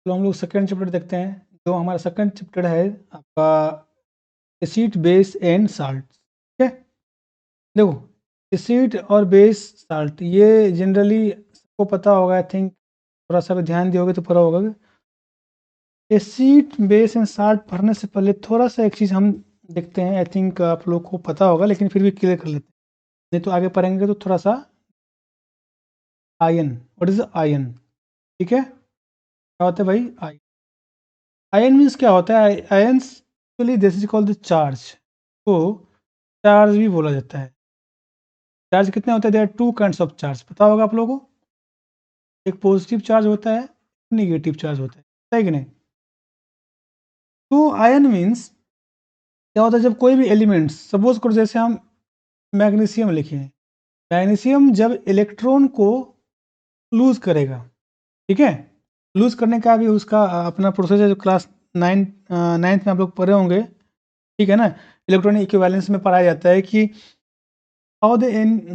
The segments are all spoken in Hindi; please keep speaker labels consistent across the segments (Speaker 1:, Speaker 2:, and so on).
Speaker 1: तो हम लोग सेकंड चैप्टर देखते हैं। जो हमारा सेकंड चैप्टर है आपका एसिड बेस एंड साल्ट। ठीक है, देखो एसिड और बेस साल्ट ये जनरली सबको पता होगा। आई थिंक थोड़ा सा ध्यान दियोगे तो पता होगा। एसिड बेस एंड साल्ट पढ़ने से पहले थोड़ा सा एक चीज़ हम देखते हैं। आई थिंक आप लोग को पता होगा लेकिन फिर भी क्लियर कर लेते हैं, नहीं तो आगे पढ़ेंगे तो थोड़ा सा। Ion, what is ion? ठीक है, क्या होता है भाई आयन? आयन मीन्स क्या होता है? Ions actually this is called the charge को चार्ज भी बोला जाता है। चार्ज कितने होते हैं? There are two kinds of charge, पता होगा आप लोगों को। एक पॉजिटिव चार्ज होता है, निगेटिव चार्ज होता है कि नहीं? तो आयन मीन्स क्या होता है? जब कोई भी एलिमेंट्स, सपोज करो जैसे हम मैग्नीशियम लिखे हैं, मैग्नीशियम जब इलेक्ट्रॉन को लूज करेगा, ठीक है, लूज करने का भी उसका अपना प्रोसेस है, जो क्लास नाइन्थ में आप लोग पढ़े होंगे, ठीक है ना। इलेक्ट्रॉनिक इक्विवेलेंस में पढ़ाया जाता है कि हाउ द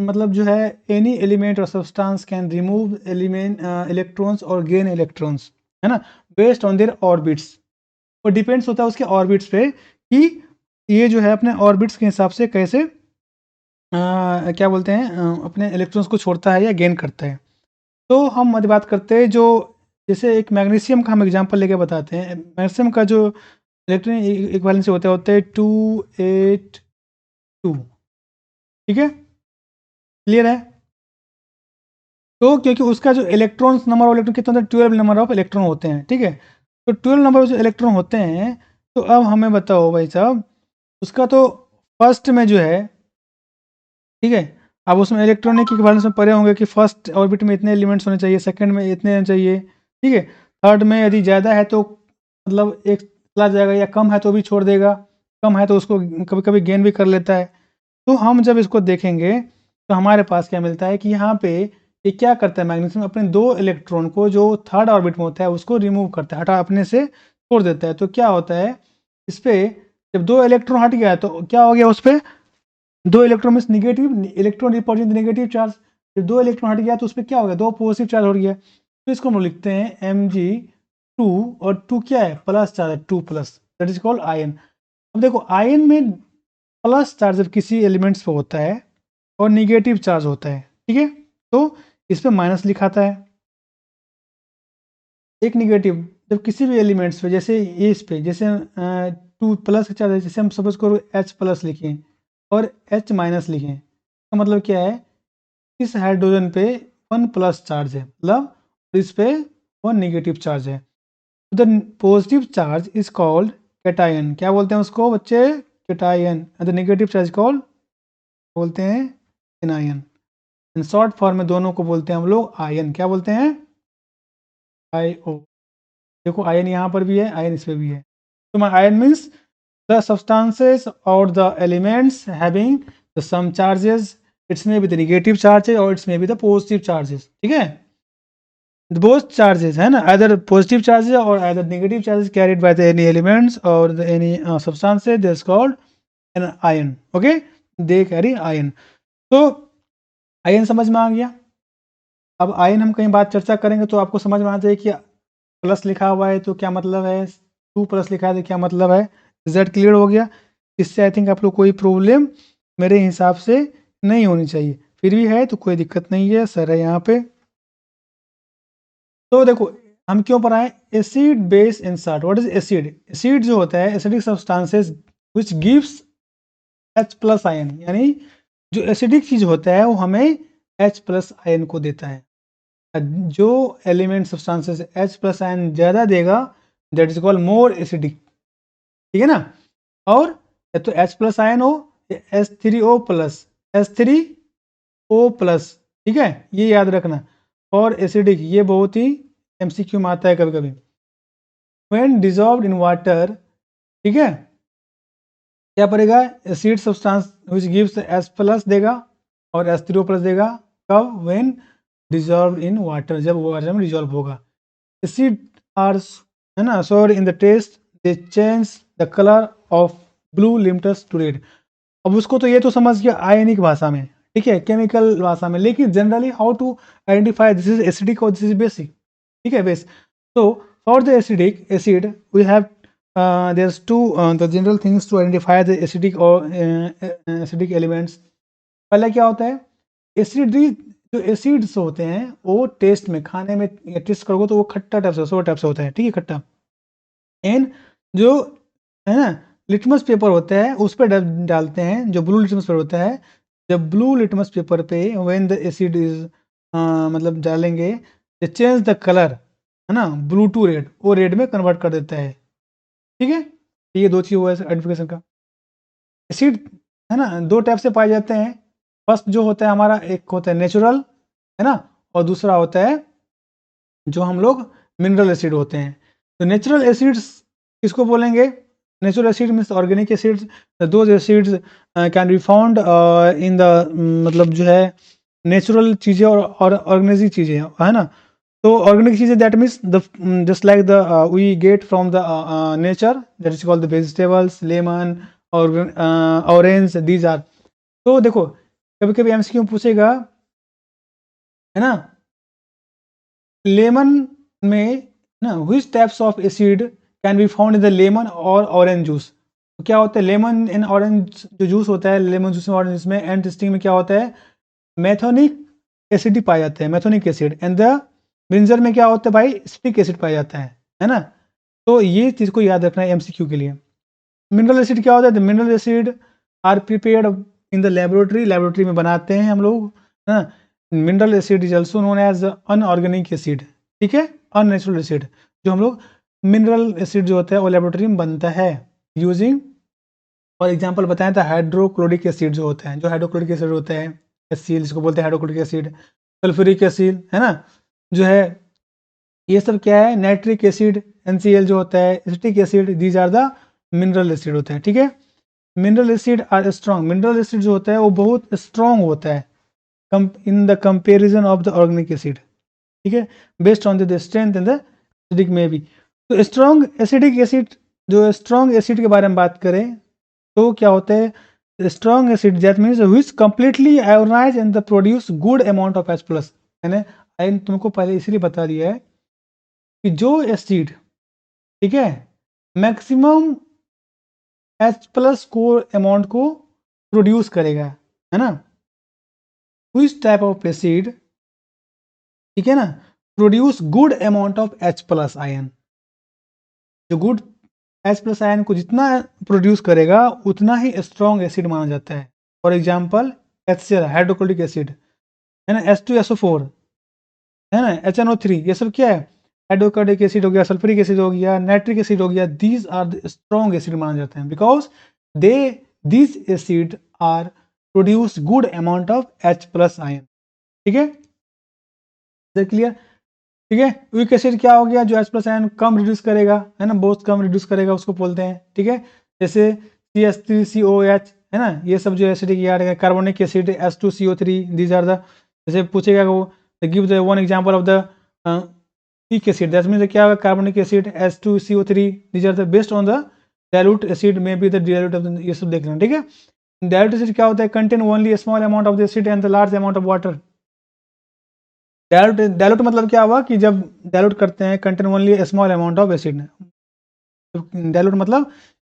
Speaker 1: मतलब जो है एनी एलिमेंट और substance can remove element electrons और गेन इलेक्ट्रॉन्स, है ना, बेस्ड ऑन देयर ऑर्बिट्स। और डिपेंड्स होता है उसके ऑर्बिट्स पे कि ये जो है अपने ऑर्बिट्स के हिसाब से कैसे क्या बोलते हैं अपने इलेक्ट्रॉन्स को छोड़ता है या गेन करता है। तो हम आज बात करते हैं जो, जैसे एक मैग्नीशियम का हम एग्जांपल लेके बताते हैं। मैग्नीशियम का जो इलेक्ट्रॉनिक इक्विवेलेंस होता है 282, ठीक है, क्लियर है। तो क्योंकि उसका जो इलेक्ट्रॉन्स नंबर ऑफ इलेक्ट्रॉन कितना होता है, 12 नंबर ऑफ इलेक्ट्रॉन होते हैं, ठीक है। तो 12 नंबर जो इलेक्ट्रॉन होते हैं, तो अब हमें बताओ भाई साहब, उसका तो फर्स्ट में जो है, ठीक है, अब उसमें इलेक्ट्रॉनिक इक्विवेलेंस में पढ़े होंगे कि फर्स्ट ऑर्बिट में इतने एलिमेंट्स होने चाहिए, सेकंड में इतने होने चाहिए, ठीक है, थर्ड में यदि ज़्यादा है तो मतलब एक चला जाएगा, या कम है तो भी छोड़ देगा, कम है तो उसको कभी कभी गेन भी कर लेता है। तो हम जब इसको देखेंगे तो हमारे पास क्या मिलता है कि यहाँ पे ये क्या करता है, मैग्नीशियम अपने दो इलेक्ट्रॉन को जो थर्ड ऑर्बिट में होता है उसको रिमूव करता है, हटा अपने से छोड़ देता है। तो क्या होता है इस पे, जब दो इलेक्ट्रॉन हट गया तो क्या हो गया उस पे, दो electron means negative, electron represent negative charge. जब दो इलेक्ट्रॉन हट गया तो उस पर क्या हो गया, दो पॉजिटिव चार्ज हो गया। तो इसको हम लिखते हैं Mg2, और टू क्या है, प्लस चार्ज है, 2 plus, that is called ion. अब देखो आयन में प्लस चार्ज जब किसी एलिमेंट्स पे होता है और निगेटिव चार्ज होता है, ठीक है, तो इस पे माइनस लिखाता है। एक निगेटिव जब किसी भी एलिमेंट्स पे, जैसे ये इस पे, जैसे 2 प्लस चार्ज है, जैसे हम सपोज करो H प्लस लिखें और H माइनस लिखें, तो मतलब क्या है, इस हाइड्रोजन पे 1 प्लस चार्ज है, मतलब इस पे 1 निगेटिव चार्ज है। The positive charge is called cation. क्या बोलते हैं उसको बच्चे? Cation. The negative charge called बोलते हैं एनायन। इन शॉर्ट फॉर्म में दोनों को बोलते हैं हम लोग आयन। क्या बोलते हैं? IO। देखो आयन यहाँ पर भी है, आयन इस पे भी है। तो my ion means the substances और the elements having the some charges, its में भी द नेगेटिव चार्जेस और इट्स में भी द पॉजिटिव चार्जेस, ठीक है। बोथ चार्जेस है ना, either positive charges or either negative charges carried by the any elements or the any substances, that's called an ion. Okay, they carry ion. तो आयन समझ में आ गया। अब आयन हम कहीं बात चर्चा करेंगे तो आपको समझ में आना चाहिए कि प्लस लिखा हुआ है तो क्या मतलब है, 2 प्लस लिखा है तो क्या मतलब है। रिजल्ट क्लियर हो गया। इससे आई थिंक आप लोग कोई प्रॉब्लम मेरे हिसाब से नहीं होनी चाहिए, फिर भी है तो कोई दिक्कत नहीं है, सर है यहाँ पे। तो देखो हम क्यों पढ़ाएं acid base and salt. What is acid? Acid जो होता है acidic substances which gives H plus ion, यानी जो एसिडिक चीज होता है वो हमें H प्लस आयन को देता है। जो element substances H plus ion ज्यादा देगा that is called more acidic, ठीक है ना। और या तो H प्लस आयन हो H3O प्लस, H3O प्लस, ठीक है, ये याद रखना। और एसिडिक ये बहुत ही MCQ में आता है कभी कभी। व्हेन डिजॉल्व्ड इन वाटर, ठीक है, क्या पड़ेगा, acid substance which gives H plus देगा और H3O प्लस देगा। कब? व्हेन डिजॉल्व्ड इन वाटर, जब वाटर में डिजॉल्व होगा। एसिड आर, है ना, sour in the taste they change the colour of blue litmus to red. अब उसको तो ये तो समझ गया आयनिक भाषा में, ठीक है, केमिकल भाषा में, लेकिन generally how to identify this is acidic और दिस इज बेसिक, ठीक है, बेस। तो For the acidic acid, we have there's two the general things to identify the acidic or acidic elements. पहला क्या होता है, एसिडी जो एसिड्स होते हैं वो टेस्ट में खाने में टेस्ट करोगे तो वो खट्टा टाइप से, सोर टाइप से होता है, ठीक है, खट्टा। एंड जो है ना लिटमस पेपर होता है उस पर डालते हैं, जो ब्लू लिटमस पेपर होता है, जब ब्लू लिटमस पेपर पे व्हेन द एसिड इज मतलब डालेंगे द चेंज द कलर, है ना, ब्लू टू रेड, वो रेड में कन्वर्ट कर देता है, ठीक है। ये दो चीज़ हुआ है आइडेंटिफिकेशन का। एसिड है ना दो टाइप से पाए जाते हैं। फर्स्ट जो होता है हमारा, एक होता है नेचुरल, है ना, और दूसरा होता है जो हम लोग मिनरल एसिड होते हैं। तो नेचुरल एसिड्स किसको बोलेंगे? Natural acid means organic acids, those acids can be found in the मतलब जो है नेचुरल चीज़ें और ऑर्गेनिक चीज़ें, है ना। तो ऑर्गेनिक चीज़ें that means the just like the we get from the nature, that is called the vegetables, lemon और ऑरेंज, दीज आर। तो देखो कभी कभी एमसीक्यू पूछेगा, है ना, लेमन में ना which types of acid can be found in the lemon और ऑरेंज जूस। तो क्या होता है लेमन एंड ऑरेंज जो जूस होता है, लेमन जूस में ऑरेंज जूस में एंड टेस्टिंग में क्या होता है, मैथोनिक एसिड पाया जाता है, मैथोनिक एसिड। एंड द ब्रिंजर में क्या होता है भाई, स्टिक एसिड पाया जाता है ना। तो ये चीज़ को याद रखना है एमसीक्यू के लिए। मिनरल एसिड क्या होता है, mineral acid are prepared in the laboratory, laboratory में बनाते हैं हम लोग, है ना। Mineral acid is also known as inorganic acid, ठीक है, अननेचुरल एसिड। जो हम लोग मिनरल एसिड जो होता है वो लेबोरेटरी में बनता है यूजिंग, और एग्जांपल बताएं तो हाइड्रोक्लोरिक एसिड जो होता है, जो हाइड्रोक्लोरिक एसिड होता है HCl जिसको बोलते हैं हाइड्रोक्लोरिक एसिड, सल्फ्यूरिक एसिड, है ना, जो है ये सब क्या है, नाइट्रिक एसिड, NCl जो होता है, acetic acid, these are the mineral acid होते हैं, ठीक है। Mineral acid are strong, mineral acid जो होता है वो बहुत स्ट्रॉन्ग होता है in the comparison of the organic acid, ठीक है, based on the strength in the acidic में भी। तो स्ट्रॉन्ग एसिडिक एसिड, जो स्ट्रॉन्ग एसिड के बारे में बात करें तो क्या होता है, strong acid that means which completely ionise and the produce good amount of H+। मैंने आयन तुमको पहले इसलिए बता दिया है कि जो एसिड, ठीक है, मैक्सिमम H+ को अमाउंट को प्रोड्यूस करेगा, है ना, which टाइप ऑफ एसिड, ठीक है ना, produce good amount of H+ ion. जो गुड H+ आयन को जितना प्रोड्यूस करेगा उतना ही स्ट्रॉन्ग एसिड माना जाता है। For example HCl hydrochloric acid, है ना, H2SO4, है ना, HNO3, ये सब क्या है, हाइड्रोक्लोरिक एसिड हो गया, सल्फ्यूरिक एसिड हो गया, नाइट्रिक एसिड हो गया, these are the strong acid माने जाते हैं because they these acid are produce good amount of H+ ion, ठीक है, क्लियर, ठीक है। वीक एसिड क्या हो गया, जो H+ आयन कम रिड्यूस करेगा, है ना, बहुत कम रिड्यूस करेगा उसको बोलते हैं, ठीक है, जैसे CH3COH, है ना, ये सब जो एसिडिक याद है, carbonic acid H2CO3, these are the, जैसे पूछेगा वो give the one example of the weak acid, that means क्या होगा, carbonic acid H2CO3, these are the based on the dilute acid may be the dilute of the, ये सब देख लेना, ठीक है। डायल्यूट एसिड क्या होता है, contain only small amount of the acid and the large amount of water. Dilute मतलब क्या हुआ कि जब डायल्यूट करते हैं, contain only small amount of acid. Dilute मतलब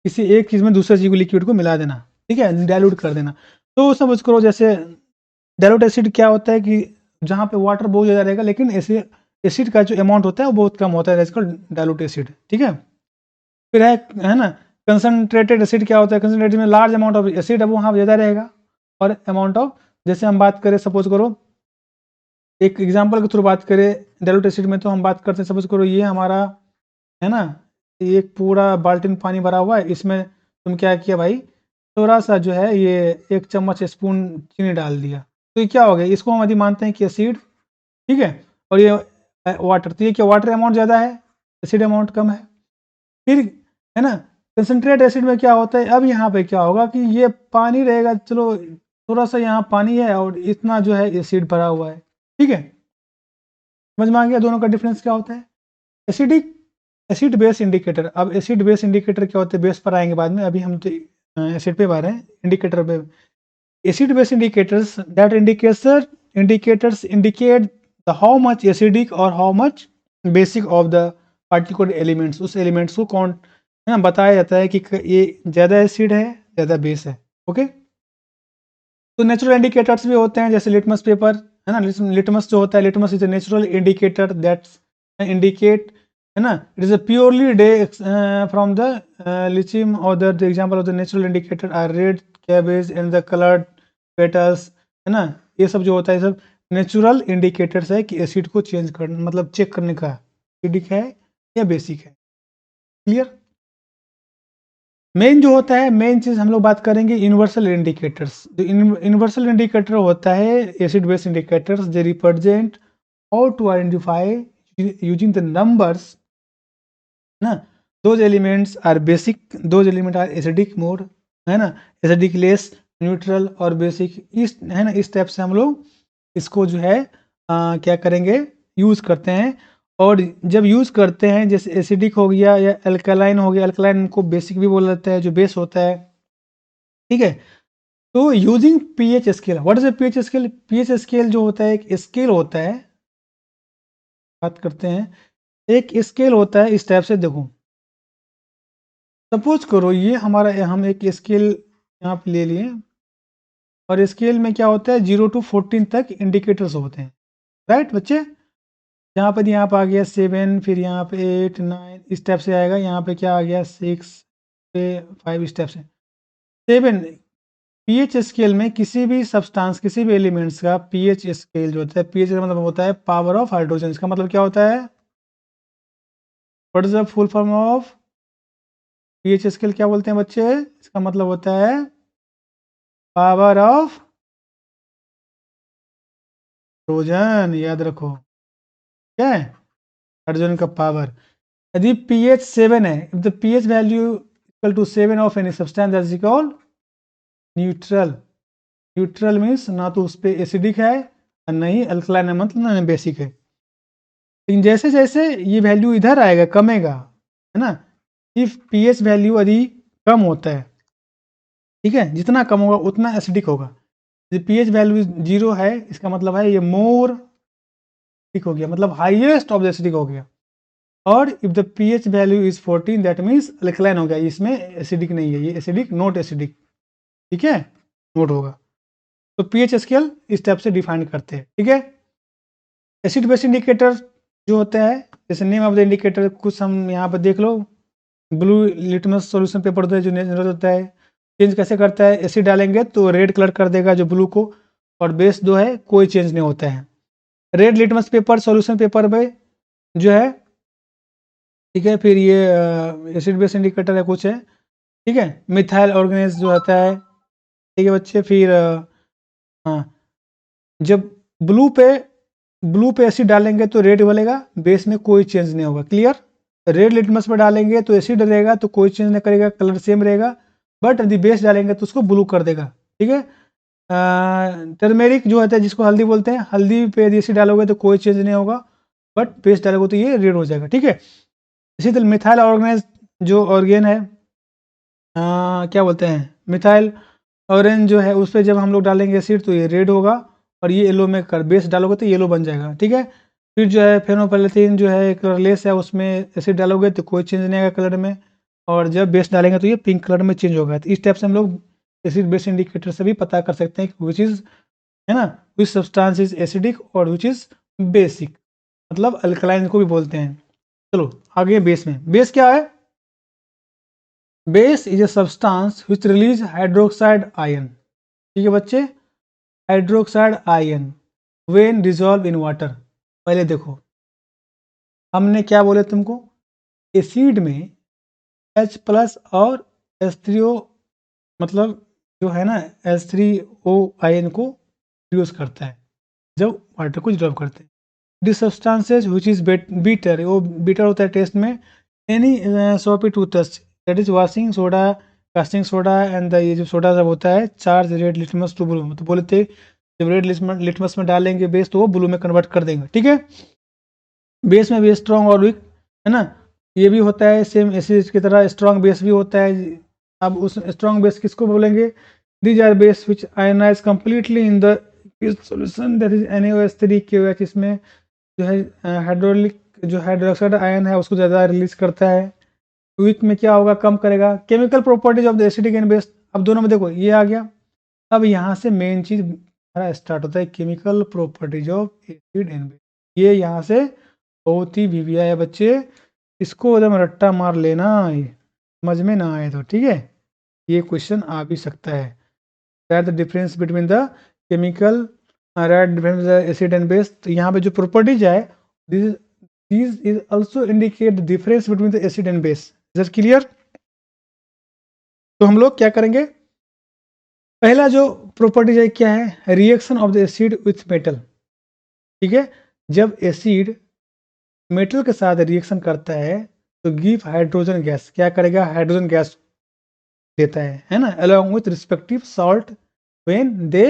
Speaker 1: किसी एक चीज में दूसरे चीज को लिक्विड को मिला देना, ठीक है, डायल्यूट कर देना। तो समझ करो जैसे डायल्यूट एसिड क्या होता है कि जहाँ पे वाटर बहुत ज़्यादा रहेगा लेकिन ऐसे एसिड का जो अमाउंट होता है वो बहुत कम होता है, डायल्यूट एसिड, ठीक है। फिर है ना कंसनट्रेटेड एसिड, क्या होता है, कंसनट्रेटेड में लार्ज अमाउंट ऑफ एसिड है वो वहाँ ज़्यादा रहेगा, और अमाउंट ऑफ, जैसे हम बात करें सपोज करो एक एग्जांपल के थ्रू बात करें डायल्यूट एसिड में, तो हम बात करते हैं सपोज करो ये हमारा है ना, एक पूरा बाल्टी में पानी भरा हुआ है, इसमें तुम क्या किया भाई, थोड़ा सा जो है ये 1 चम्मच स्पून चीनी डाल दिया, तो ये क्या हो गया, इसको हम यदि मानते हैं कि एसिड, ठीक है, और ये वाटर, तो ये क्या वाटर अमाउंट ज़्यादा है, एसिड अमाउंट कम है। फिर है ना कंसनट्रेट एसिड में क्या होता है, अब यहाँ पे क्या होगा कि ये पानी रहेगा, चलो थोड़ा सा यहाँ पानी है और इतना जो है एसिड भरा हुआ है, ठीक है, समझ में आ गया दोनों का डिफरेंस क्या होता है। एसिडिक एसिड बेस इंडिकेटर, अब एसिड बेस इंडिकेटर क्या होते हैं, बेस पर आएंगे बाद में, अभी हम तो एसिड पे आ रहे हैं, इंडिकेटर पे। Acid base indicators that indicators indicate the how much acidic or how much basic of the particular elements, उस एलिमेंट्स को कौन है ना बताया जाता है कि ये ज़्यादा एसिड है, ज़्यादा बेस है। ओके, तो नेचुरल इंडिकेटर्स भी होते हैं जैसे लिटमस पेपर है ना। लिटमस जो होता है, litmus is a natural indicator that's indicate है ना, it is a purely dye from the lichen और the example of the natural indicator are red cabbage and the coloured petals है ना। ये सब जो होता है, सब नेचुरल इंडिकेटर्स है कि एसिड को चेंज कर मतलब चेक करने का, एसिडिक है या बेसिक है। क्लियर। मेन जो होता है, मेन चीज हम लोग बात करेंगे यूनिवर्सल इंडिकेटर्स। जो यूनिवर्सल इंडिकेटर होता है acid base indicators, they represent how to identify using the numbers ना। Those elements are basic, those element are acidic mode है ना, एसिडिक लेस, न्यूट्रल और बेसिक, इस है ना, इस टाइप से हम लोग इसको जो है क्या करेंगे, यूज करते हैं। और जब यूज करते हैं जैसे एसिडिक हो गया या अल्कलाइन हो गया, अल्कलाइन को बेसिक भी बोला जाता है जो बेस होता है। ठीक है, तो using pH scale, what is a pH scale? PH scale जो होता है एक स्केल होता है, बात करते हैं, एक स्केल होता है इस टाइप से। देखो सपोज करो ये हमारा, हम एक स्केल यहाँ पे ले लिए और स्केल में क्या होता है 0 to 14 तक इंडिकेटर्स होते हैं, राइट बच्चे। यहाँ पे आ गया 7, फिर यहाँ पे 8 9 इस टाइप से आएगा, यहाँ पे क्या आ गया 6 पे 5 इस टाइप से 7। पीएच स्केल में किसी भी सब्सटेंस, किसी भी एलिमेंट्स का पीएच स्केल जो होता है, पीएच का मतलब होता है पावर ऑफ हाइड्रोजन। इसका मतलब क्या होता है, what is the full form of pH scale, क्या बोलते हैं बच्चे? इसका मतलब होता है पावर ऑफ हाइड्रोजन, याद रखो क्या है, हाइड्रोजन का पावर। यदि pH 7 है, if the pH value equal to 7 of any substance that is called neutral. Neutral means ना तो उस पर एसिडिक है और नहीं अल्कलाइन है, मतलब ना बेसिक है। लेकिन जैसे जैसे ये वैल्यू इधर आएगा, कमेगा है ना, इफ pH वैल्यू यदि कम होता है, ठीक है, जितना कम होगा उतना एसिडिक होगा। यदि pH वैल्यू 0 है, इसका मतलब है ये मोर एसिडिक हो गया, मतलब हाईएस्ट ऑफ द एसिडिक हो गया। और if the pH value is 14 that means alkaline हो गया, इसमें एसिडिक नहीं है, ये एसिडिक नॉट एसिडिक, ठीक है, नोट होगा। तो pH स्केल इस टाइप से डिफाइन करते हैं, ठीक है। एसिड बेस इंडिकेटर जो होता है, जैसे नेम ऑफ द इंडिकेटर कुछ हम यहाँ पर देख लो, ब्लू लिटमस सॉल्यूशन पेपर होता है जो नेचुरल होता है, चेंज कैसे करता है, एसिड डालेंगे तो रेड कलर कर देगा जो ब्लू को, और बेस जो है कोई चेंज नहीं होता है। Red litmus paper solution paper में जो है, ठीक है, फिर ये एसिड बेस इंडिकेटर है कुछ है, ठीक है, मिथाइल ऑर्गेनेज जो होता है, ठीक है बच्चे। फिर हाँ, जब ब्लू पे एसिड डालेंगे तो रेड बनेगा, बेस में कोई चेंज नहीं होगा, क्लियर। रेड लिटमस पर डालेंगे तो एसिड रहेगा तो कोई चेंज नहीं करेगा, कलर सेम रहेगा, बट यदि बेस डालेंगे तो उसको ब्लू कर देगा, ठीक है। टर्मेरिक जो होता है जिसको हल्दी बोलते हैं, हल्दी पे यदि एसिड डालोगे तो कोई चेंज नहीं होगा, बट बेस डालोगे तो ये रेड हो जाएगा, ठीक है। इसी तरह मिथाइल ऑर्गेनाइज जो ऑर्गेन है, क्या बोलते हैं, मिथाइल ऑरेंज जो है, उस पर जब हम लोग डालेंगे एसिड तो ये रेड होगा, और ये येलो में कर बेस डालोगे तो येलो बन जाएगा, ठीक है। फिर जो है फेनोपैलेथिन जो है कलरलेस है, उसमें एसिड डालोगे तो कोई चेंज नहीं आएगा कलर में, और जब बेस डालेंगे तो ये पिंक कलर में चेंज होगा। तो इस टाइप से हम लोग एसिड बेस इंडिकेटर से भी पता कर सकते हैं विच इज है ना, विच सब्सटेंस इज एसिडिक और विच इज बेसिक, मतलब अल्कलाइन को भी बोलते हैं। चलो आगे बेस में, बेस क्या है? Base is a substance which release hydroxide ion, ठीक है बच्चे, hydroxide ion when dissolve in water. पहले देखो हमने क्या बोले तुमको, एसिड में H+ और H3O, मतलब जो है ना H3O आयन को यूज करता है जब वाटर को डिजॉल्व करते हैं। This substances which is bitter, वो बीटर होता है टेस्ट में, any soapy toothbrush that is washing soda, caustic soda and ये जो सोडा सब होता है, charge red litmus to blue, तो बोले थे जब रेड लिटमस में डालेंगे बेस तो वो ब्लू में कन्वर्ट कर देंगे, ठीक है। बेस में भी स्ट्रॉन्ग और वीक है ना, ये भी होता है सेम एसिड की तरह, स्ट्रॉन्ग बेस भी होता है। अब उस स्ट्रॉन्ग बेस किसको बोलेंगे? These are base which ionize completely in the solution that is NaOH3 KOH, इसमें जो है हाइड्रोलिक जो हाइड्रोक्साइड आयन है उसको ज़्यादा रिलीज करता है, वीक में क्या होगा, कम करेगा। Chemical properties of the acidic and base, अब दोनों में देखो ये आ गया। अब यहाँ से मेन चीज स्टार्ट होता है, chemical properties of acid and base. ये यहाँ से बहुत ही वीविया है बच्चे, इसको एकदम रट्टा मार लेना, समझ में ना आए तो ठीक है, ये क्वेश्चन आ भी सकता है। That the difference between the chemical difference acid and base, तो यहाँ पे जो प्रॉपर्टीज है this is also indicate the difference between the acid and base. Is clear? तो हम लोग क्या करेंगे, पहला जो प्रॉपर्टीज है क्या है, reaction of the acid with metal. ठीक है, जब एसिड मेटल के साथ रिएक्शन करता है तो गिव हाइड्रोजन गैस, क्या करेगा, हाइड्रोजन गैस देता है ना, along with respective salt when they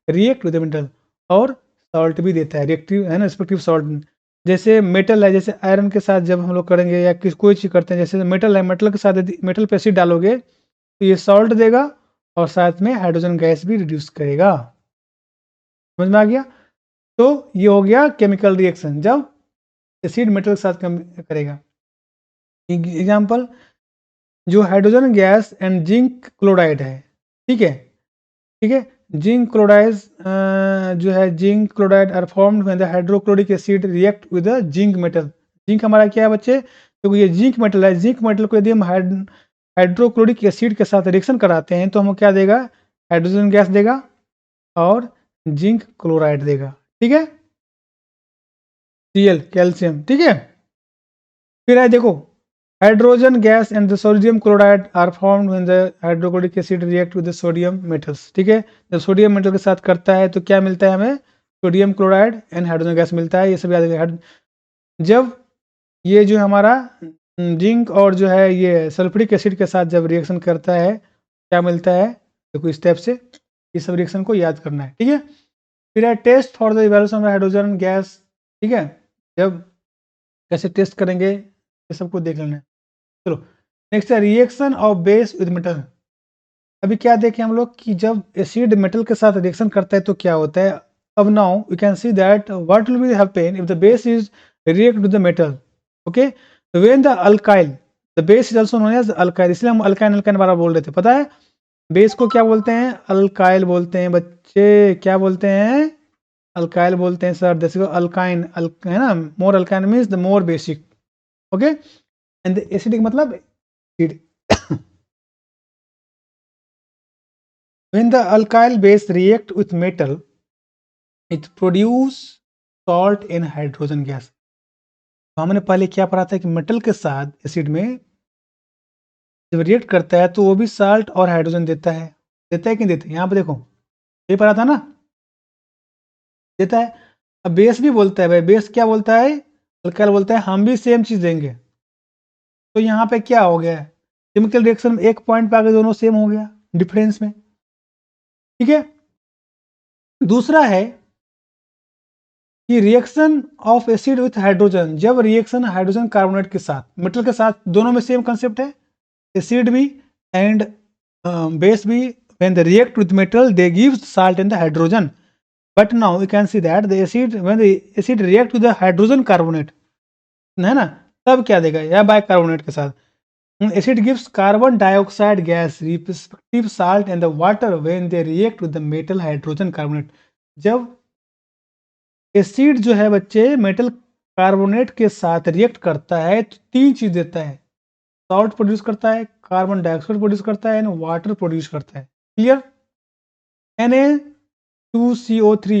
Speaker 1: react with metal, और सॉल्ट भी देता है रिएक्टिव, है ना, रिस्पेक्टिव सॉल्ट। जैसे मेटल है, जैसे आयरन के साथ जब हम लोग करेंगे या कोई चीज़ करते हैं, जैसे मेटल है, मेटल के साथ यदि मेटल पे एसिड डालोगे तो ये सॉल्ट देगा और साथ में हाइड्रोजन गैस भी रिड्यूस करेगा। समझ में आ गया? तो ये हो गया केमिकल रिएक्शन जब एसिड मेटल के साथ करेगा। एग्जाम्पल, जो hydrogen gas and zinc chloride है, ठीक है, ठीक है, जिंक क्लोराइड जो है, zinc chloride are formed when the hydrochloric acid react with the zinc metal. Zinc हमारा क्या है बच्चे, तो ये जिंक मेटल है, जिंक मेटल को यदि हम हाइड्रोक्लोरिक एसिड के साथ रिएक्शन कराते हैं तो हमें क्या देगा, हाइड्रोजन गैस देगा और जिंक क्लोराइड देगा। ठीक है, Cl कैल्शियम। ठीक है, फिर है देखो, hydrogen gas and the sodium chloride are formed when the hydrochloric acid react with the sodium metals. ठीक है, जब सोडियम मेटल के साथ करता है तो क्या मिलता है हमें, sodium chloride and hydrogen gas मिलता है। ये सब याद रखिए। जब ये जो हमारा जिंक और जो है ये सल्फ्यूरिक एसिड के साथ जब रिएक्शन करता है क्या मिलता है, देखो इस टाइप से, ये सब रिएक्शन को याद करना है। ठीक है, फिर है test for the evaluation of hydrogen gas. ठीक है, जब कैसे टेस्ट करेंगे ये सबको देख लेना है। चलो नेक्स्ट है reaction of base with metal. अभी क्या देखें हम लोग कि जब एसिड मेटल के साथ रिएक्शन करता है तो क्या होता है। अब now we can see that what will be happen if the base is react with the metal. Okay, when the alkyl, the base is also known as alkyl, इसलिए हम अल्काइन अल्काइन बार बोल रहे थे, पता है बेस को क्या बोलते हैं, अल्काइल बोलते हैं बच्चे, क्या बोलते हैं, अल्काइल बोलते हैं सर। जैसे अल्काइन है ना, मोर अल्काइन means the more basic. Okay, and the acidic मतलब acid. When the alkyl base react with metal, it produce salt and hydrogen gas। तो हमने पहले क्या पढ़ा था कि मेटल के साथ एसिड में जब रिएक्ट करता है तो वो भी साल्ट और हाइड्रोजन देता है, देता है कि नहीं देता है? यहाँ पे देखो ये पढ़ा था ना, देता है। अब बेस भी बोलता है, भाई बेस क्या बोलता है, अल्काइल बोलता है हम भी सेम चीज देंगे। तो यहाँ पे क्या हो गया, केमिकल रिएक्शन में एक पॉइंट पे आगे दोनों सेम हो गया डिफरेंस में। ठीक है, दूसरा है कि reaction of acid with hydrogen, जब रिएक्शन हाइड्रोजन कार्बोनेट के साथ, मेटल के साथ, दोनों में सेम कंसेप्ट है, एसिड भी एंड बेस भी, when they react with metal they give salt and the hydrogen, but now we can see that the acid, when the acid react with the hydrogen carbonate, है ना, तब क्या देगा, या बाइकार्बोनेट के साथ, acid gives carbon dioxide gas, respective salt and the water when they react with the metal hydrogen carbonate। जब एसिड जो है बच्चे मेटल कार्बोनेट के साथ रिएक्ट करता है तो तीन चीज देता है, सॉल्ट प्रोड्यूस करता है, कार्बन डाइऑक्साइड प्रोड्यूस करता है एंड वाटर प्रोड्यूस करता है। क्लियर? Na2CO3,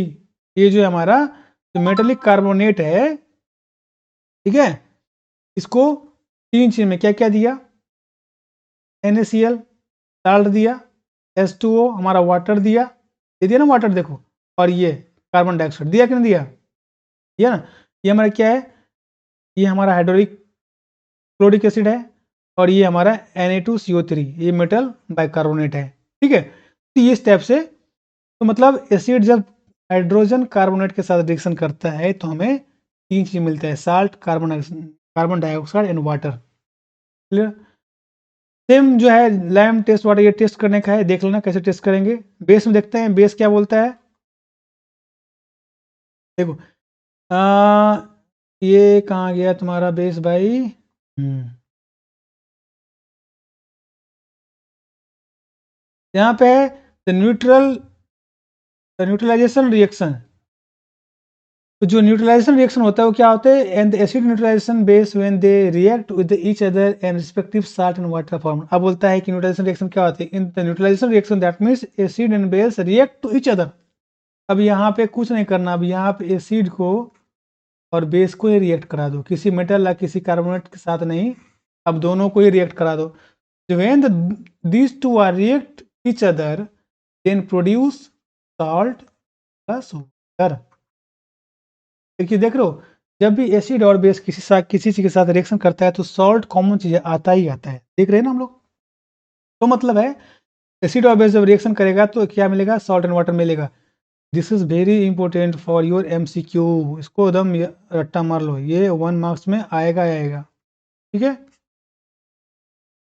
Speaker 1: ये जो हमारा जो मेटेलिक कार्बोनेट है, ठीक है, इसको तीन चीज में क्या क्या दिया, NaCl साल्ट दिया, H2O हमारा वाटर दिया, दे दिया ना वाटर, देखो, और ये कार्बन डाइऑक्साइड दिया कि नहीं दिया, ये ना, ये हमारा क्या है, ये हमारा हाइड्रोलिक क्लोरिक एसिड है और ये हमारा Na2CO3, ये मेटल बाइकार्बोनेट है। ठीक है, तो ये स्टेप से, तो मतलब एसिड जब हाइड्रोजन कार्बोनेट के साथ रिएक्शन करता है तो हमें तीन चीज मिलता है, salt, carbon dioxide and water. Clear? Same जो है लैम टेस्ट वाटर, ये टेस्ट करने का है, देख लेना कैसे टेस्ट करेंगे। बेस में देखते हैं, बेस क्या बोलता है, देखो ये कहाँ गया तुम्हारा बेस भाई? यहाँ पे है द न्यूट्रलाइजेशन रिएक्शन। तो जो न्यूट्रलाइजेशन रिएक्शन होता है वो क्या होता है? And acid neutralization base when they react with each other and respective salt and water form. अब बोलता है कि न्यूट्रलाइजेशन रिएक्शन क्या होती है? In the neutralization reaction that means acid and base react to each other. अब यहाँ पे कुछ नहीं करना, अब यहाँ पे एसिड को और बेस को ही रिएक्ट करा दो, किसी मेटल या किसी कार्बोनेट के साथ नहीं, अब दोनों को ही रिएक्ट करा दो। When these two are react each other then produce salt plus water. देखिए देख रहे हो, जब भी एसिड और बेस किसी चीज के साथ रिएक्शन करता है तो सॉल्ट कॉमन चीज आता ही आता है, देख रहे हैं ना हम लोग। तो मतलब है एसिड और बेस जब रिएक्शन करेगा तो क्या मिलेगा? सॉल्ट एंड वाटर मिलेगा। This is very important for your MCQ। इसको एकदम रट्टा मार लो, ये 1 मार्क्स में आएगा आएगा, ठीक है।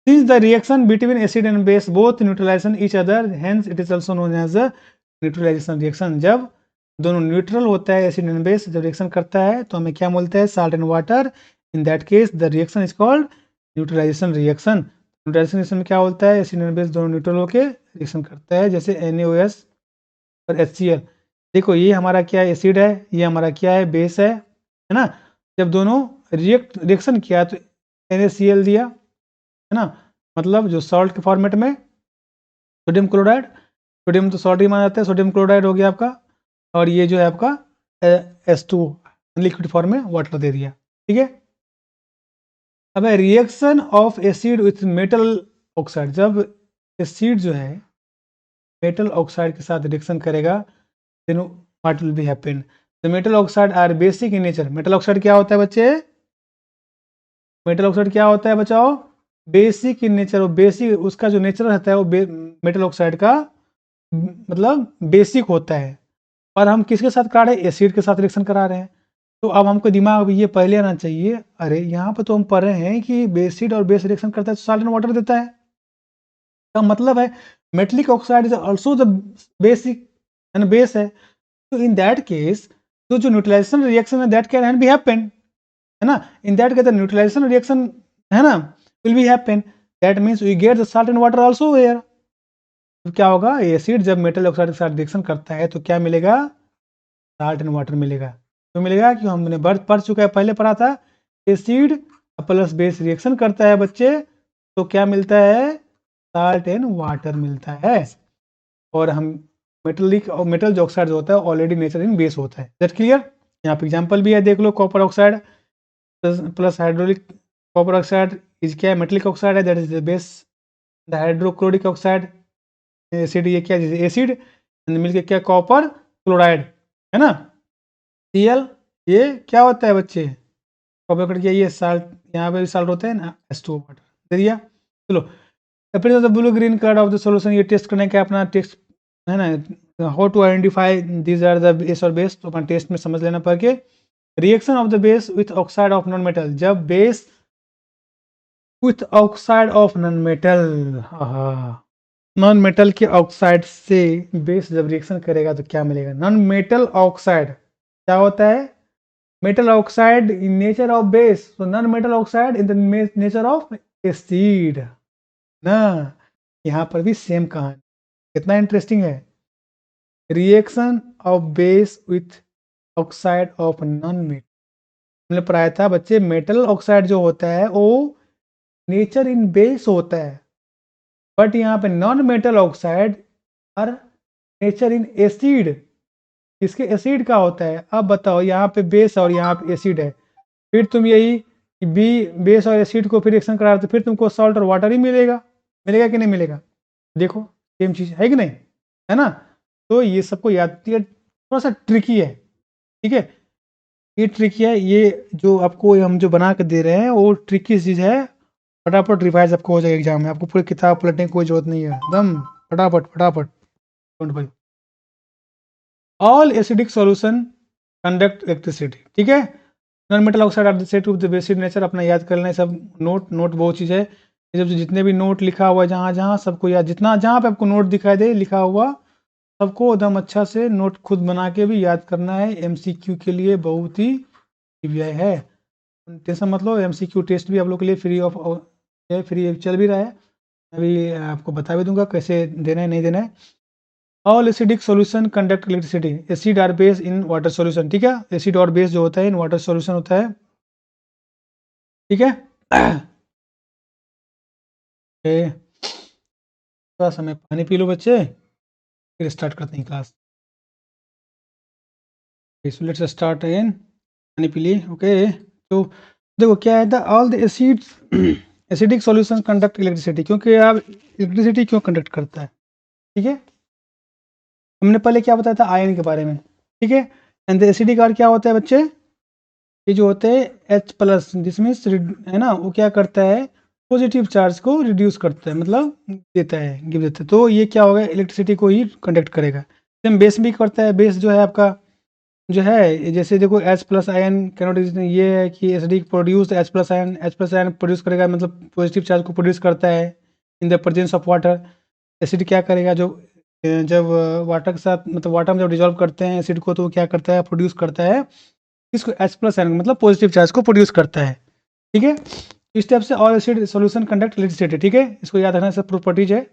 Speaker 1: Since the reaction between acid and base both neutralization each other hence it is also known as a neutralization reaction. जब दोनों न्यूट्रल होता है एसिड एंड बेस, जब रिएक्शन करता है तो हमें क्या बोलते हैं? Salt and water. In that case the reaction is called neutralization reaction. Neutralization reaction में क्या होता है? एसिड एंड बेस दोनों न्यूट्रल होकर रिएक्शन करता है, जैसे NaOH और HCl। देखो ये हमारा क्या है? एसिड है, ये हमारा क्या है? बेस है ना। जब दोनों रिएक्शन किया तो NaCl दिया, है ना, मतलब जो सॉल्ट के फॉर्मेट में सोडियम क्लोराइड, सोडियम तो सॉल्ट ही माना जाता है, सोडियम क्लोराइड हो गया आपका, और ये जो है आपका H2 लिक्विड फॉर्म में वाटर दे दिया, ठीक है। अब है reaction of acid with metal oxide. जब एसिड जो है मेटल ऑक्साइड के साथ रिएक्शन करेगा then what will be happen? The metal oxide are basic in nature. Metal oxide क्या होता है बच्चे? मेटल ऑक्साइड क्या होता है बचाओ? Basic in nature. वो बेसिक उसका जो नेचर रहता है वो मेटल ऑक्साइड का मतलब बेसिक होता है। और हम किसके साथ करा रहे हैं? एसिड के साथ रिएक्शन करा रहे हैं। तो अब हमको दिमाग में ये पहले आना चाहिए, अरे यहाँ पर तो हम पढ़ रहे हैं कि बेसिड और बेस रिएक्शन करता है तो सॉल्ट एंड वाटर देता है। का मतलब है metallic oxide is also the basic and base है। तो इन दैट केस तो जो न्यूट्रलाइजेशन रिएक्शन है दैट कैन बी हैपन, है ना। In that case the neutralization reaction, है ना, will be happen. That means we get the salt and water also here. तो क्या होगा? एसिड जब मेटल ऑक्साइड के साथ रिएक्शन करता है तो क्या मिलेगा? सॉल्ट एंड वाटर मिलेगा। तो मिलेगा कि हमने पढ़ चुका है, पहले पढ़ा था, एसिड प्लस बेस रिएक्शन करता है बच्चे तो क्या मिलता है? सॉल्ट एंड वाटर मिलता है। और हम मेटलिक और मेटल जो ऑक्साइड होता है ऑलरेडी नेचर इन बेस होता है। That clear? यहाँ पे एग्जांपल भी है, देख लो। Copper oxide plus hydrochloric copper oxide is क्या है? मेटलिक ऑक्साइड है, that is the base. The hydrochloric oxide acid, ये क्या है? एसिड मिलके क्या? कॉपर क्लोराइड, है ना। Cl ये क्या होता है बच्चे? कॉपर कट गया, ये साल्ट, यहाँ पे भी साल्ट होता है ना, H2O वाटर दे दिया। चलो अपने the blue green colour of the solution, ये टेस्ट करने का अपना टेस्ट है ना। How to identify these are the base और बेस, तो अपना टेस्ट में समझ लेना पड़ के। Reaction of the base with oxide of non metal. जब base with oxide of non metal, non metal के ऑक्साइड से बेस जब रिएक्शन करेगा तो क्या मिलेगा? नॉन मेटल ऑक्साइड क्या होता है? Metal oxide in nature of base, तो non metal oxide in the nature of acid ना। यहाँ पर भी सेम कहानी, कितना इंटरेस्टिंग है। Reaction of base with oxide of non metal, हमने पढ़ाया था बच्चे, मेटल ऑक्साइड जो होता है वो नेचर इन बेस होता है, बट यहाँ पे नॉन मेटल ऑक्साइड और नेचर इन एसिड। इसके एसिड का होता है। अब बताओ, यहाँ पे बेस और यहाँ पे एसिड है, फिर तुम यही बी बेस और एसिड को फिर रिएक्शन करा तो फिर तुमको सॉल्ट और वाटर ही मिलेगा। मिलेगा कि नहीं मिलेगा? देखो सेम चीज है कि नहीं, है ना। तो ये सबको याद, ये थोड़ा सा ट्रिकी है, ठीक है, ये ट्रिकी है। ये जो आपको हम जो बना के दे रहे हैं वो ट्रिकी चीज है। फटाफट रिवाइज आपको हो जाएगा एग्जाम में, आपको पूरी किताब पलटने की कोई जरूरत नहीं है, एकदम फटाफट फटाफट। भाई all acidic solution conduct electricity, ठीक है। Non metal oxide are the set of the basic nature, अपना याद कर लेना सब। नोट वो चीज़ है, ये सब जितने भी नोट लिखा हुआ है जहाँ जहाँ सबको याद, जितना जहाँ पे आपको नोट दिखाई दे लिखा हुआ सबको एकदम अच्छा से नोट खुद बना के भी याद करना है। MCQ के लिए बहुत ही PVI है, टेंशन मत लो। MCQ टेस्ट भी आप लोग के लिए फ्री चल भी रहा है, अभी आपको बता भी दूंगा कैसे देना है नहीं देना है। All acidic solution conduct electricity, acid are base in water solution, ठीक है, एसिड और बेस जो होता है इन वाटर सॉल्यूशन होता है, ठीक है। थोड़ा सा मैं पानी पी लो बच्चे, फिर स्टार्ट करते हैं क्लास। लेट्स स्टार्ट अगेन, पानी पी लिए, ओके। तो देखो क्या है, the all the acids acidic solution conduct electricity, क्योंकि आप इलेक्ट्रिसिटी क्यों कंडक्ट करता है, ठीक है। हमने पहले क्या बताया था आयन के बारे में, ठीक है। एंड द एसिडिक आर क्या होता है बच्चे, ये जो होते हैं H प्लस, जिसमें है ना, वो क्या करता है, पॉजिटिव चार्ज को रिड्यूस करता है, मतलब देता है, गिव देता है। तो ये क्या होगा, इलेक्ट्रिसिटी को ही कंडक्ट करेगा। सेम बेस भी करता है, बेस जो है आपका जो है, जैसे देखो H प्लस आयन कैनोट, ये है कि acidic produce H plus ion produce करेगा, मतलब पॉजिटिव चार्ज को प्रोड्यूस करता है in the presence of water. Acid क्या करेगा, जो जब वाटर के साथ, मतलब वाटर में जब डिजोल्व करते हैं एसिड को, तो क्या करता है, प्रोड्यूस करता है इसको H प्लस आयन, मतलब पॉजिटिव चार्ज को प्रोड्यूस करता है, ठीक है। इस टाइप से all acid solution conduct electricity, ठीक है, इसको याद रखना, सब प्रॉपर्टीज है।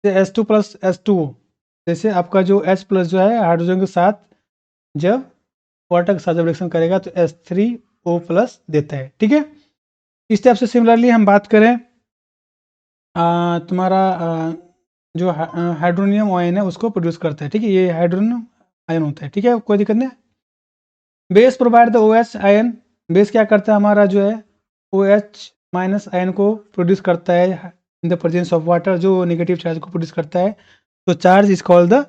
Speaker 1: H2 प्लस H2O, जैसे आपका जो H प्लस जो है हाइड्रोजन के साथ जब वाटर के साथ जब रिएक्शन करेगा तो H3O प्लस देता है, ठीक है। इस टाइप से सिमिलरली हम बात करें तुम्हारा जो हाइड्रोनियम आयन है उसको प्रोड्यूस करता है, ठीक है, ये हाइड्रोनियम आयन होता है, ठीक है, कोई दिक्कत नहीं। Base provide the OH ion, base क्या करता है हमारा जो है OH माइनस आयन को प्रोड्यूस करता है in the presence of water, जो नेगेटिव चार्ज को प्रोड्यूस करता है। तो charge is called the,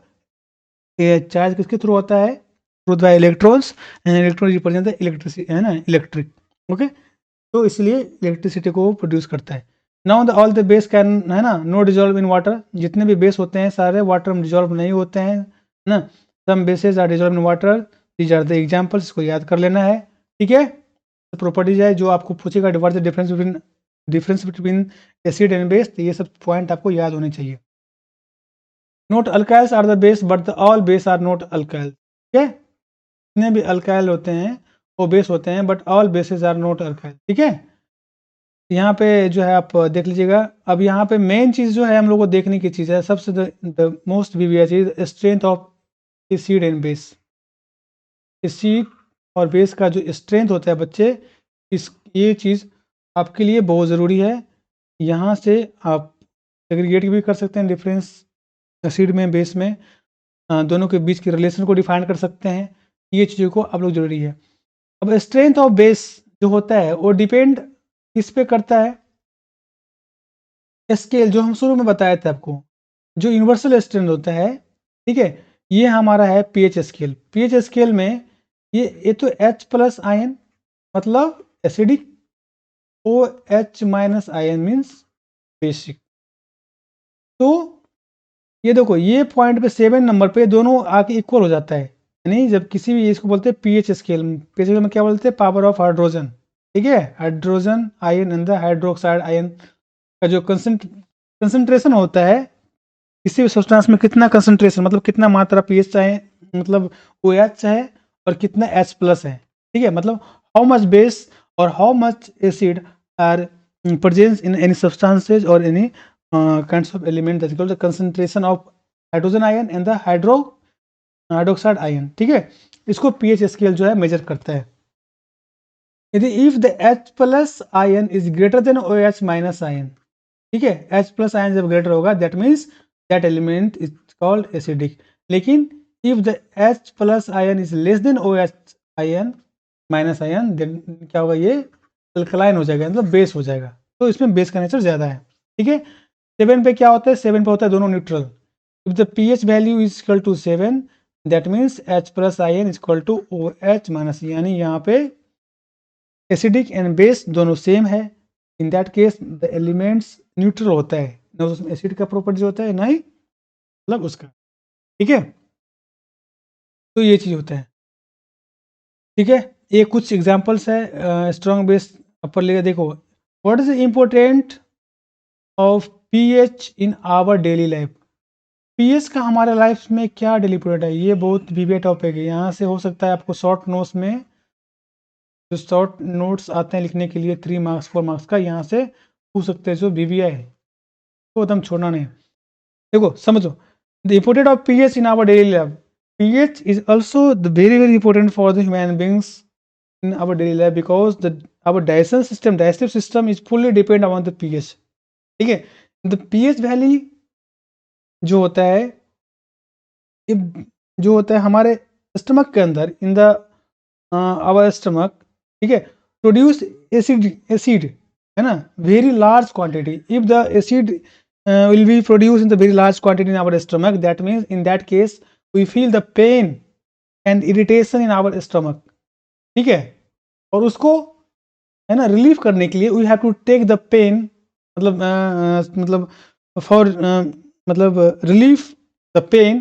Speaker 1: charge किसके थ्रू होता है, through the electrons, and electron represent the electricity, है ना, इलेक्ट्रिक, ओके। तो इसलिए इलेक्ट्रिसिटी को प्रोड्यूस करता है। Now the all the base can, है ना, नो डिजोल्व इन वाटर, जितने भी बेस होते हैं सारे वाटर में डिजोल्व नहीं होते हैं ना, some bases are dissolve in water, these are the examples, इसको याद कर लेना है, ठीक है। प्रॉपर्टीज है जो आपको पूछेगा, what the difference between acid and base, तो ये सब पॉइंट आपको याद होने चाहिए। Not alkalis are the base but all base are not alkyl, ठीक है, जितने भी अल्काइल होते हैं वो बेस होते हैं, but all basis are not alkyl, ठीक है। यहाँ पे जो है आप देख लीजिएगा। अब यहाँ पे मेन चीज़ जो है हम लोग को देखने की चीज़ है, सबसे द मोस्ट वीवियर चीज, strength of acid and base. Acid और बेस का जो स्ट्रेंथ होता है बच्चे, इस ये चीज़ आपके लिए बहुत ज़रूरी है। यहाँ से आप सेग्रीगेट भी कर सकते हैं डिफरेंस एसिड में बेस में, दोनों के बीच के रिलेशन को डिफाइन कर सकते हैं, ये चीज़ों को आप लोग जरूरी है। अब स्ट्रेंथ ऑफ बेस जो होता है वो डिपेंड किस पे करता है, स्केल जो हम शुरू में बताए थे आपको, जो यूनिवर्सल स्ट्रेंथ होता है, ठीक है, ये हमारा है पीएच स्केल। पीएच स्केल में ये तो H प्लस आयन मतलब acidic, OH minus ion means basic. तो ये देखो, ये पॉइंट पे 7 नंबर पे दोनों आके इक्वल हो जाता है, यानी जब किसी भी, इसको बोलते हैं पीएच स्केल, पीएच स्केल में क्या बोलते हैं, पावर ऑफ हाइड्रोजन, ठीक है, hydrogen ion and the hydroxide ion का जो कंसंट्रेशन होता है किसी भी सब्सटेंस में, कितना कंसंट्रेशन मतलब कितना मात्रा पीएच चाहे, मतलब OH है, और कितना H प्लस है, ठीक है, मतलब हाउ मच बेस और how much acid are present in any substances और any kinds of element that is called the concentration of hydrogen ion and the hydroxide ion, ठीक है, इसको पीएच स्केल जो है मेजर करता है। यदि if the H plus ion is greater than OH minus ion, ठीक है, H प्लस आयन जब ग्रेटर होगा that means that element is called acidic. लेकिन if the H plus ion is less than OH ion minus ion, then क्या होगा, ये अल्कलाइन हो जाएगा, मतलब बेस हो जाएगा। तो इसमें बेस का नेचर ज्यादा है, ठीक है। 7 पे क्या होता है, 7 पे होता है दोनों neutral. If the pH value is equal to 7 that means H plus ion is equal to OH minus, यानी यहाँ पे एसिडिक एंड बेस दोनों सेम है। In that case the elements neutral होता है, ना उसमें एसिड का प्रॉपर्टी होता है ना ही मतलब उसका, ठीक है। तो ये चीज होता है, ठीक है। ये कुछ एग्जांपल्स है स्ट्रॉन्ग बेस अपर लेकर। देखो, what is important of pH in our daily life, pH का हमारे लाइफ में क्या डेली इम्पोर्टेंट है, ये बहुत वीवियर टॉपिक है। यहाँ से हो सकता है आपको शॉर्ट नोट्स में जो शॉर्ट नोट्स आते हैं लिखने के लिए 3 मार्क्स 4 मार्क्स का, यहाँ से पूछ सकते हैं जो BVI है, तो एकदम छोड़ना नहीं। देखो समझो, the important of pH in our daily life. pH is also the very very important for the human beings in our daily life because our digestive system is fully depend on the pH। ठीक है, the pH वैल्यू जो होता है, जो होता है हमारे स्टमक के अंदर, इन द आवर स्टमक, ठीक है, प्रोड्यूस एसिड है ना, very large quantity. If the acid will be produced in the very large quantity in our stomach, that means in that case we feel the pain and irritation in our stomach। ठीक है, और उसको है ना रिलीफ करने के लिए we have to take the pain, मतलब फॉर मतलब रिलीफ द पेन,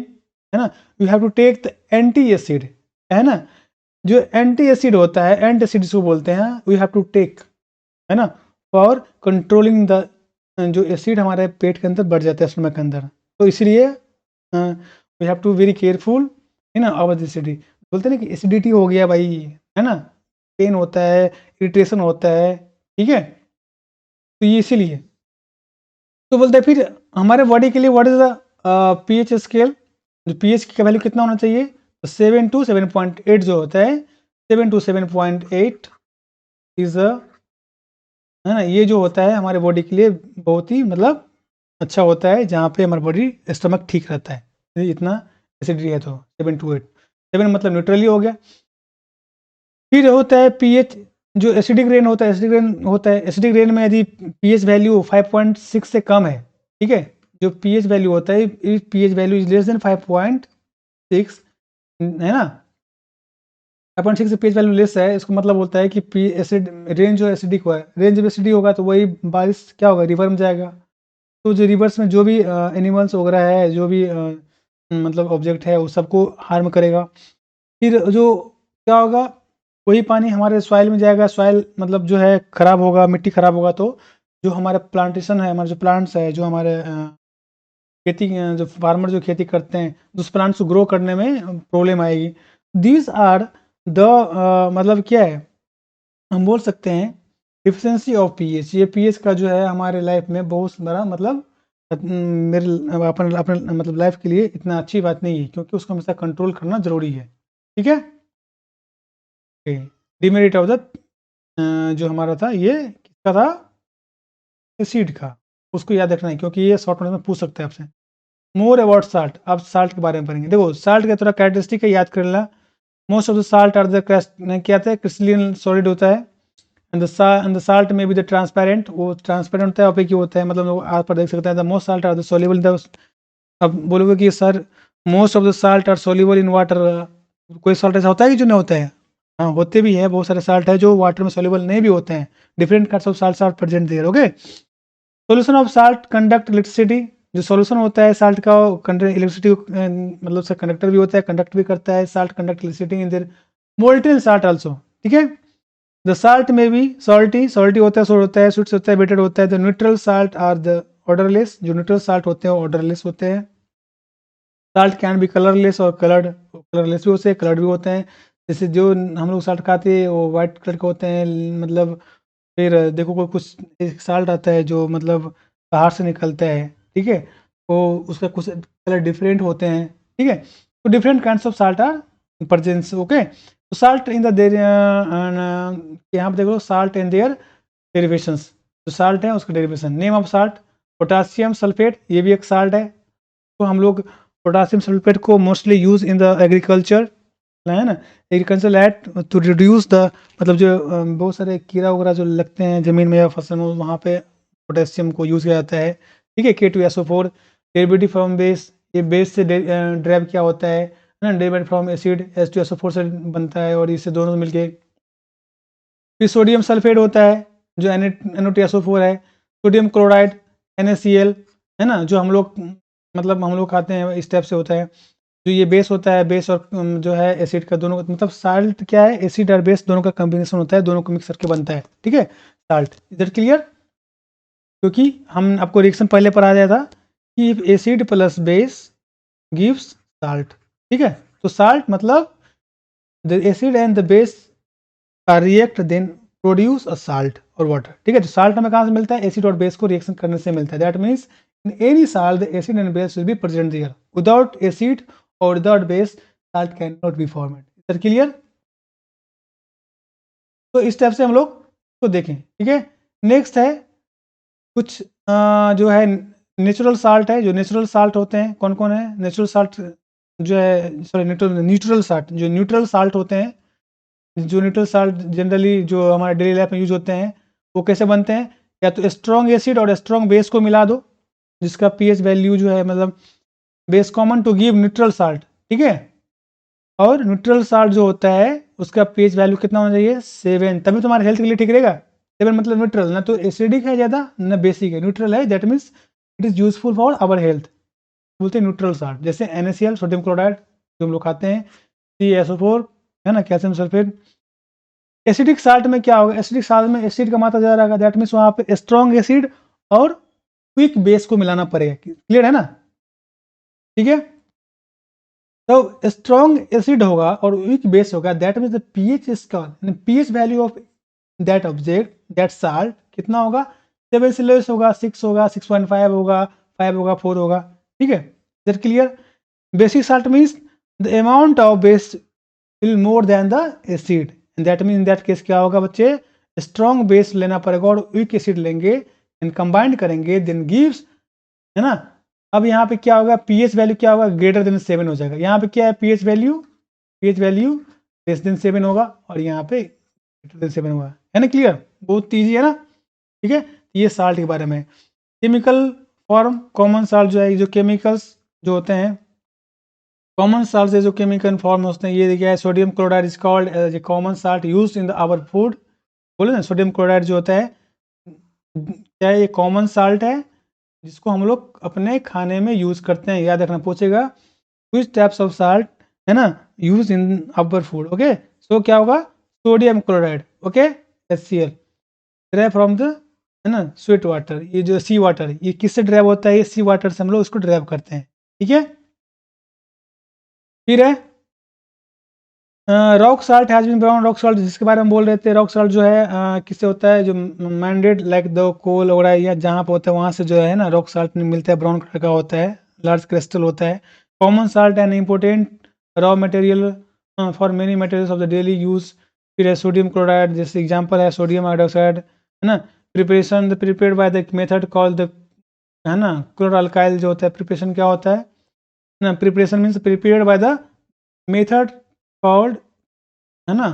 Speaker 1: है ना, you have to take the anti acid, है ना, जो एंटी एसिड होता है, एंटी एसिड जिसको बोलते हैं, वी हैव टू टेक, है ना, फॉर कंट्रोलिंग द, जो एसिड हमारे पेट के अंदर बढ़ जाता है स्टमक के अंदर, तो इसलिए we have to very careful, है ना, अवर एसिडिटी। बोलते हैं ना कि एसिडिटी हो गया भाई, है ना, पेन होता है, इरिटेशन होता है, ठीक है, तो ये इसीलिए तो बोलते हैं। फिर हमारे बॉडी के लिए what is the pH scale, जो pH का वैल्यू कितना होना चाहिए, तो 7 to 7.8 जो होता है, 7 to 7.8 इज है ना, ये जो होता है हमारे बॉडी के लिए बहुत ही मतलब अच्छा होता है, जहाँ पे हमारा बॉडी स्टमक ठीक रहता है, इतना एसिडिटी है तो 7 to 8, 7 मतलब न्यूट्रली हो गया। फिर होता है pH, जो एसिडिक रेन होता है, एसिडिक रेन में यदि pH वैल्यू 5.6 से कम है, ठीक है, जो pH वैल्यू होता है, pH value is less then 5.6, है ना, 5.6 से pH वैल्यू लेस है, इसको मतलब होता है कि एसिड रेन जो एसिडिक हुआ है, रेन जब एसिडिक होगा तो वही बारिश क्या होगा, रिवर में जाएगा, तो जो रिवर्स में जो भी एनिमल्स वगैरह है, जो भी मतलब ऑब्जेक्ट है, वो सबको हार्म करेगा। फिर जो क्या होगा, वही पानी हमारे सॉइल में जाएगा, सॉइल मतलब जो है ख़राब होगा, मिट्टी ख़राब होगा, तो जो हमारा प्लांटेशन है, हमारे जो प्लांट्स है, जो हमारे खेती, जो फार्मर जो खेती करते हैं, उस प्लांट्स को ग्रो करने में प्रॉब्लम आएगी। दीज आर द मतलब क्या है, हम बोल सकते हैं डिफिशेंसी ऑफ pH। ये pH का जो है हमारे लाइफ में बहुत बड़ा मतलब मेरे अपने मतलब लाइफ के लिए इतना अच्छी बात नहीं है, क्योंकि उसको हमेशा कंट्रोल करना ज़रूरी है। ठीक है, डिमेरिट ऑफ द जो हमारा था, ये किसका था, एसिड का, उसको याद रखना है, क्योंकि ये शॉर्ट नोट में पूछ सकते हैं आपसे। मोर अबाउट साल्ट, अब साल्ट के बारे में पढ़ेंगे। देखो साल्ट का थोड़ा कैरेक्टरिस्टिक है, याद कर लेना। Most of the salt are the क्या था, क्रिस्टलिन सॉलिड होता है, एंड द साल्ट में भी द ट्रांसपेरेंट, वो ट्रांसपेरेंट होता है, ओपेक होता है, मतलब लोग आप पर देख सकते हैं। The most salt are the soluble the, अब बोलोगे कि sir most of the salt are soluble in water, कोई साल्ट ऐसा होता है कि जो नहीं होता है, हाँ होते भी है, बहुत सारे साल्ट है जो वाटर में सोल्यूबल नहीं भी होते हैं, different kinds of salts are present there. Okay, solution of salt conduct electricity, जो सॉल्यूशन होता है साल्ट का, इलेक्ट्रिसिटी मतलब से कंडक्टर भी होता है, कंडक्ट भी करता है, salt conduct electricity in their molten salt also. ठीक है, द साल्ट में भी सॉल्टी होता है, सोड होता है, स्वीट्स होता है, बिटर होता है। The neutral salt are the odourless, जो न्यूट्रल साल्ट होते हैं वो ऑर्डरलेस होते हैं। साल्ट कैन बी कलरलेस और कलरलेस भी होते हैं, कलर्ड भी होते हैं। जैसे जो हम लोग साल्ट खाते हैं वो वाइट कलर के होते हैं, मतलब फिर देखो कोई कुछ एक साल्ट आता है जो मतलब बाहर से निकलता है, ठीक है, तो उसका कुछ कलर डिफरेंट होते हैं। ठीक है, तो different kinds of salt are presence. Okay, तो साल्ट इन द देर, यहाँ पर देखो साल्ट एंड देयर डेरिवेशंस, जो साल्ट है उसका derivation. Name of salt potassium sulphate, ये भी एक साल्ट है, तो हम लोग पोटासियम सल्फेट को mostly use in the agriculture, है ना, agriculture at to reduce the, मतलब जो बहुत सारे कीड़ा वगैरह जो लगते हैं ज़मीन में या फसल में, वहाँ पे पोटेशियम को यूज़ किया जाता है। ठीक है, K2SO4 डेरिवेटिव फ्रॉम बेस, ये बेस से ड्राइव क्या होता है ना, डेरिवेटिव फ्रॉम एसिड H2SO4 से बनता है, और इससे दोनों मिलके फिर सोडियम सल्फेट होता है जो NaOTSO4 है। सोडियम क्लोराइड NaCl, है ना, जो हम लोग मतलब हम लोग खाते हैं, इस टाइप से होता है। जो ये बेस होता है, बेस और जो है एसिड का, दोनों मतलब साल्ट क्या है, एसिड और बेस दोनों का कॉम्बिनेशन होता है, दोनों को मिक्स करके बनता है। ठीक है, साल्ट, इधर क्लियर, क्योंकि हम आपको रिएक्शन पहले पढ़ा दिया था कि acid plus base gives salt. ठीक है, तो साल्ट मतलब the acid and the base react then produce a salt और वाटर। ठीक है, तो साल्ट हमें कहाँ से मिलता है? एसिड और बेस को रिएक्शन करने से मिलता है। That means in any salt the acid and base will be present there. Without acid और without base salt can not be formed. Is clear? तो इस टाइप से हम लोग को देखें। ठीक है, नेक्स्ट है कुछ जो है नेचुरल साल्ट है। जो नेचुरल साल्ट होते हैं कौन कौन है? नेचुरल साल्ट जो है, सॉरी न्यूट्रल साल्ट, जो न्यूट्रल साल्ट होते हैं, जो न्यूट्रल साल्ट जनरली जो हमारे डेली लाइफ में यूज होते हैं, वो कैसे बनते हैं? या तो स्ट्रॉन्ग एसिड और स्ट्रॉन्ग बेस को मिला दो, जिसका पीएच वैल्यू जो है मतलब base common to give neutral salt. ठीक है, और न्यूट्रल साल्ट जो होता है उसका पीएच वैल्यू कितना होना चाहिए? 7, तभी तुम्हारे हेल्थ के लिए ठीक रहेगा। 7 मतलब न्यूट्रल, ना तो एसिडिक है ज़्यादा ना बेसिक है, न्यूट्रल है। That means it is useful for our health, बोलते हैं न्यूट्रल साल्ट। जैसे NaCl सोडियम क्लोराइड जो हम लोग खाते हैं, CaSO4 है ना, कैल्शियम सल्फेट। एसिडिक साल्ट में क्या होगा? एसिडिक साल्ट में एसिड का मात्रा ज़्यादा रहेगा। दैट मीन्स वहाँ पे स्ट्रॉन्ग एसिड और क्विक बेस को मिलाना पड़ेगा। क्लियर है ना? ठीक है, तो स्ट्रॉन्ग एसिड होगा और वीक बेस होगा। दैट मीन्स द पीएच इसका pH value of that object that salt कितना होगा? 7 से लेस होगा, 6 होगा, 6.5 होगा, 5 होगा, 4 होगा। ठीक है, that clear? Basic salt means the amount of base will more than the acid. That mean in that case क्या होगा बच्चे? स्ट्रॉन्ग बेस लेना पड़ेगा और वीक एसिड लेंगे एंड कंबाइंड करेंगे, देन गिव्स, है ना। अब यहाँ पे क्या होगा? पीएच वैल्यू क्या होगा? ग्रेटर देन 7 हो जाएगा। यहाँ पे क्या है? पीएच वैल्यू लेस देन 7 होगा और यहाँ पे ग्रेटर देन 7 होगा। है ना क्लियर? बहुत ईजी है ना? ठीक है, ये साल्ट के बारे में। केमिकल फॉर्म कॉमन साल्ट जो है, जो केमिकल्स जो होते हैं कॉमन साल्ट से जो केमिकल फॉर्म होते हैं, ये देखिए sodium chloride is called as a common salt used in the our food. बोले ना, सोडियम क्लोराइड जो होता है क्या है? ये कॉमन साल्ट है जिसको हम लोग अपने खाने में यूज करते हैं। याद रखना, पूछेगा विच टाइप्स ऑफ साल्ट है ना use in our food. Okay, so क्या होगा? Sodium chloride, okay, HCl derived from the, है ना, स्वीट वाटर। ये जो सी वाटर, ये किससे ड्राइव होता है? ये सी वाटर से हम लोग उसको ड्राइव करते हैं। ठीक है, फिर है rock salt has been brown. Rock salt जिसके बारे में बोल रहे थे, रॉक साल्ट जो है किससे होता है? जो मैंडेड लाइक द कोल वगैरह या जहाँ पे होता है वहाँ से जो है ना रॉक साल्ट मिलता है, ब्राउन कलर का होता है, लार्ज क्रिस्टल होता है। Common salt and important raw material for many materials of the daily use. फिर है सोडियम क्लोराइड, जैसे एग्जाम्पल है सोडियम हाइड्रोक्साइड, है ना। Preparation the prepared by the method called the, है ना, क्लोरल्काइल जो होता है, प्रिपरेशन क्या होता है ना? Preparation means prepared by the method called, है ना,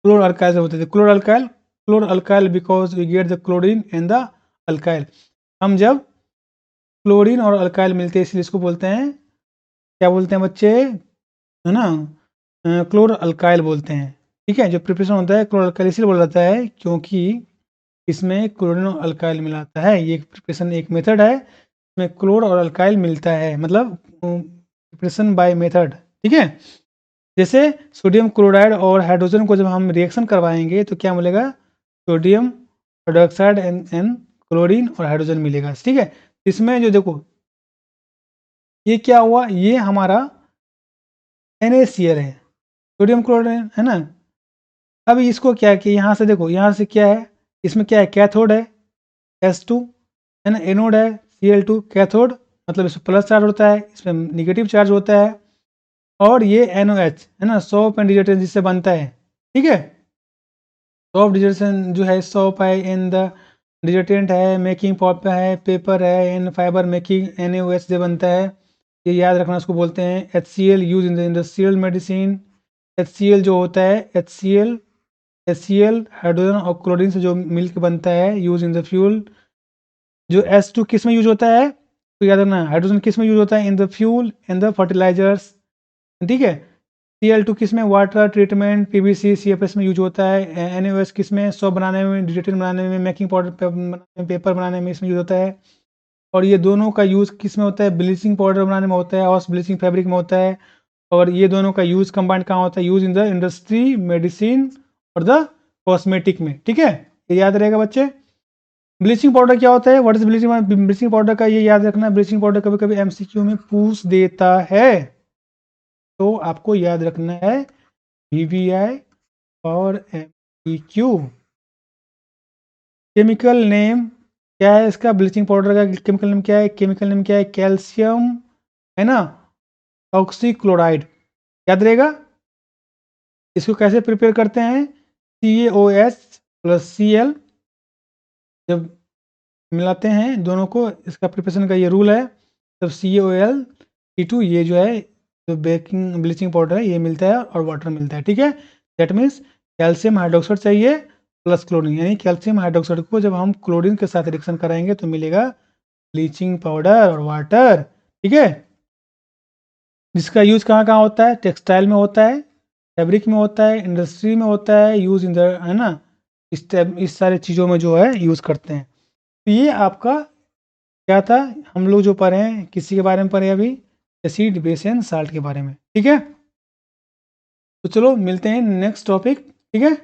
Speaker 1: क्लोर अल्काइल से होते थे। Chlor alkali because we get the chlorine and the alkali. हम जब क्लोरीन और अल्काइल मिलते हैं इसलिए इसको बोलते हैं, क्या बोलते हैं बच्चे? है ना, क्लोर अल्काइल बोलते हैं। ठीक है, जो प्रिपरेशन होता है क्लोर अल्काइल इसलिए बोला जाता है क्योंकि इसमें क्लोरीन और अल्काइल मिलाता है। ये प्रिपरेशन एक मेथड है, इसमें क्लोर और अल्काइल मिलता है, मतलब प्रिपरेशन बाय मेथड। ठीक है, जैसे सोडियम क्लोराइड और हाइड्रोजन को जब हम रिएक्शन करवाएंगे तो क्या मिलेगा? सोडियम हाइड्रोक्साइड एंड क्लोरीन और हाइड्रोजन मिलेगा। ठीक है, इसमें जो देखो ये क्या हुआ? ये हमारा NaCl है, सोडियम क्लोराइड, है ना। अब इसको क्या किया? यहाँ से देखो, यहाँ से क्या है? इसमें क्या है? कैथोड है S2, है ना, एनोड है Cl2। कैथोड मतलब इसमें प्लस चार्ज होता है, इसमें निगेटिव चार्ज होता है। और ये NOH, है ना, सोप एंड डिटर्जेंट जिससे बनता है। ठीक है, सोप डिटर्जेंट जो है, सोप है इन द डिटर्जेंट है, मेकिंग पॉप है, पेपर है, इन फाइबर मेकिंग NaOH से बनता है। ये याद रखना, उसको बोलते हैं HCl use in the industrial medicine. HCl जो होता है HCl हाइड्रोजन और क्लोरीन से जो मिलकर बनता है, यूज इन द फ्यूल। जो S2 किस में यूज होता है? तो याद रखना, हाइड्रोजन किस में यूज होता है? In the fuel in the fertilizers. ठीक है, Cl2 किस में? वाटर ट्रीटमेंट, PVC CFS में यूज होता है। NaOH किस में? सोप बनाने में, डिटर्जेंट बनाने में, मेकिंग पाउडर बनाने में, पेपर बनाने में इसमें यूज होता है। और ये दोनों का यूज किस में होता है? ब्लीचिंग पाउडर बनाने में होता है, हाउस ब्लीचिंग फैब्रिक में होता है। और ये दोनों का यूज कंबाइंड कहाँ होता है? Use in the industry, medicine और द कॉस्मेटिक में। ठीक है, ये याद रहेगा बच्चे। ब्लीचिंग पाउडर क्या होता है? व्हाट इज ब्लीचिंग पाउडर का ये याद रखना। ब्लीचिंग पाउडर कभी कभी MCQ में पूछ देता है, तो आपको याद रखना है BBI for MCQ। Chemical name क्या है इसका? ब्लीचिंग पाउडर का केमिकल नेम क्या है? केमिकल नेम क्या है? कैल्शियम, है ना, ऑक्सीक्लोराइड। याद रहेगा। इसको कैसे प्रिपेयर करते हैं? CaOH प्लस Cl जब मिलाते हैं दोनों को, इसका प्रिपरेशन का ये रूल है, तब CaOL C2 ये जो है जो बेकिंग ब्लीचिंग पाउडर है ये मिलता है और वाटर मिलता है। ठीक है, दैट मीन्स कैल्शियम हाइड्रोक्साइड चाहिए प्लस क्लोरीन, यानी कैल्शियम हाइड्रोक्साइड को जब हम क्लोरीन के साथ रिएक्शन कराएंगे तो मिलेगा ब्लीचिंग पाउडर और वाटर। ठीक है, जिसका यूज़ कहाँ कहाँ होता है? टेक्सटाइल में होता है, फैब्रिक में होता है, इंडस्ट्री में होता है, यूज़ इन द, है ना, इस सारे चीज़ों में जो है यूज़ करते हैं। तो ये आपका क्या था, हम लोग जो पढ़े हैं किसी के बारे में पढ़े अभी? एसिड, बेस एंड साल्ट के बारे में। ठीक है, तो चलो मिलते हैं नेक्स्ट टॉपिक। ठीक है।